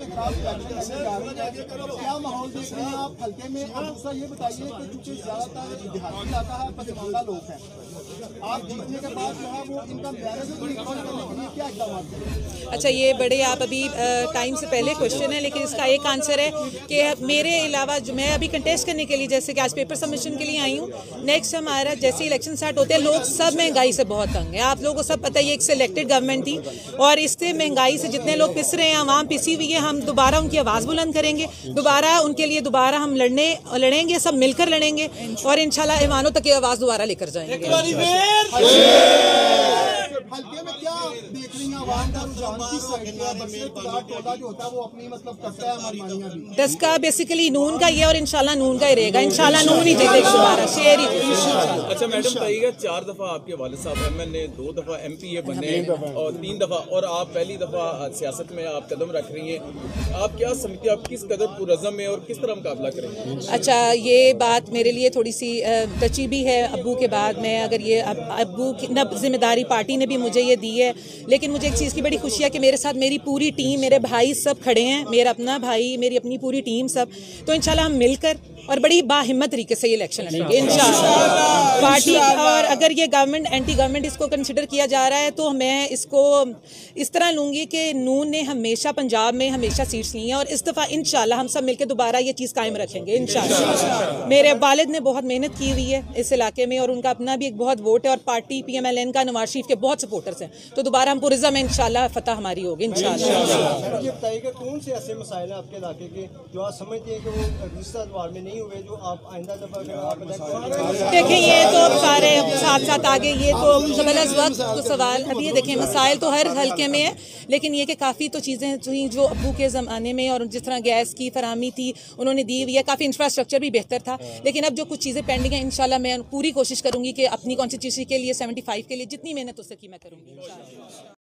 के खिलाफ क्या माहौल देख रहे हैं आप हल्के में? और दूसरा ये बताइए कि चूंकि ज्यादातर देहाती इलाका है, पसमानदा लोग हैं, आप जीतने के बाद जो है वो इनका बैलेंस रिकॉर्ड करने के लिए क्या इकदाम करें? अच्छा, ये बड़े आप अभी टाइम से पहले क्वेश्चन है, लेकिन इसका एक आंसर है कि मेरे अलावा जो मैं अभी कंटेस्ट करने के लिए, जैसे कि आज पेपर सबमिशन के लिए आई हूँ, नेक्स्ट हमारा जैसे इलेक्शन स्टार्ट होते हैं, लोग सब महंगाई से बहुत तंग है। आप लोगों को सब पता है, ये एक सिलेक्टेड गवर्नमेंट थी और इससे महंगाई से जितने लोग पिस रहे हैं, आवाम पिसी हुई है, हम दोबारा उनकी आवाज़ बुलंद करेंगे, दोबारा उनके लिए दोबारा हम लड़ेंगे, सब मिलकर लड़ेंगे और इंशाल्लाह ईमानों तक ये आवाज़ दोबारा लेकर जाएंगे। हल्के में क्या देख रही हैं आवाम का रुझान किस साइड में? टोला जो होता है वो अपनी मतलब करता है मनमानियां भी। दस्का बेसिकली नून का ही है और इंशाल्लाह नून का ही रहेगा, इंशाल्लाह नून ही जीतेगा दोबारा, शेर ही जीतेगा। अच्छा मैडम बताइएगा, 4 दफा आपके वालिद साहब MLA, 2 दफा MP बने और 3 दफा, और आप पहली दफा सियासत में आप कदम रख रही हैं, आप क्या समझती हैं, आप किस कदर पुरज़म है और किस तरह मुकाबला करेंगे? अच्छा, ये बात मेरे लिए थोड़ी सी टची भी है। अब्बू के बाद मैं अगर ये अब्बू की न जिम्मेदारी पार्टी ने भी मुझे ये दी है, लेकिन मुझे एक चीज़ की बड़ी खुशी है कि मेरे साथ मेरी पूरी टीम, मेरे भाई सब खड़े हैं, मेरा अपना भाई, मेरी अपनी पूरी टीम सब, तो इंशाल्लाह हम मिलकर और बड़ी बाहिम्मत तरीके से ये इलेक्शन लड़ेंगे इंशाल्लाह पार्टी। और अगर ये गवर्नमेंट एंटी गवर्नमेंट इसको कंसिडर किया जा रहा है तो मैं इसको इस तरह लूँगी कि नून ने हमेशा पंजाब में हमेशा सीट्स ली हैं और इस दफ़ा इंशाल्लाह हम सब मिलकर दोबारा ये चीज़ कायम रखेंगे इंशाल्लाह। मेरे वालिद ने बहुत मेहनत की हुई है इस इलाके में और उनका अपना भी एक बहुत वोट है और पार्टी PMLN का नवाज शरीफ के बहुत सपोर्टर्स हैं, तो दोबारा हम पुरज़म में इंशाल्लाह फतह हमारी होगी इंशाल्लाह। ये बताइएगा कौन से ऐसे मसाइल हैं आपके इलाके के जो आप समझते हैं कि वो गुज़श्ता दौर में नहीं हुए, जो आप आइंदा दफा देखें? ये तो सारे साथ साथ आगे, ये तो ज़बरदस्त वक्त तो सवाल। अभी ये देखें, मसाइल तो हर हल्के में है, लेकिन ये कि काफ़ी तो चीज़ें थी जो अब्बू के ज़माने में, और जिस तरह गैस की फराहमी थी उन्होंने दी हुई है, काफ़ी इंफ्रास्ट्रक्चर भी बेहतर था, लेकिन अब जो कुछ चीज़ें पेंडिंग हैं इंशाल्लाह मैं पूरी कोशिश करूँगी कि अपनी कॉन्स्टिट्यूंसी के लिए 75 के लिए जितनी मेहनत हो सकी मैं करूँगी इंशाल्लाह।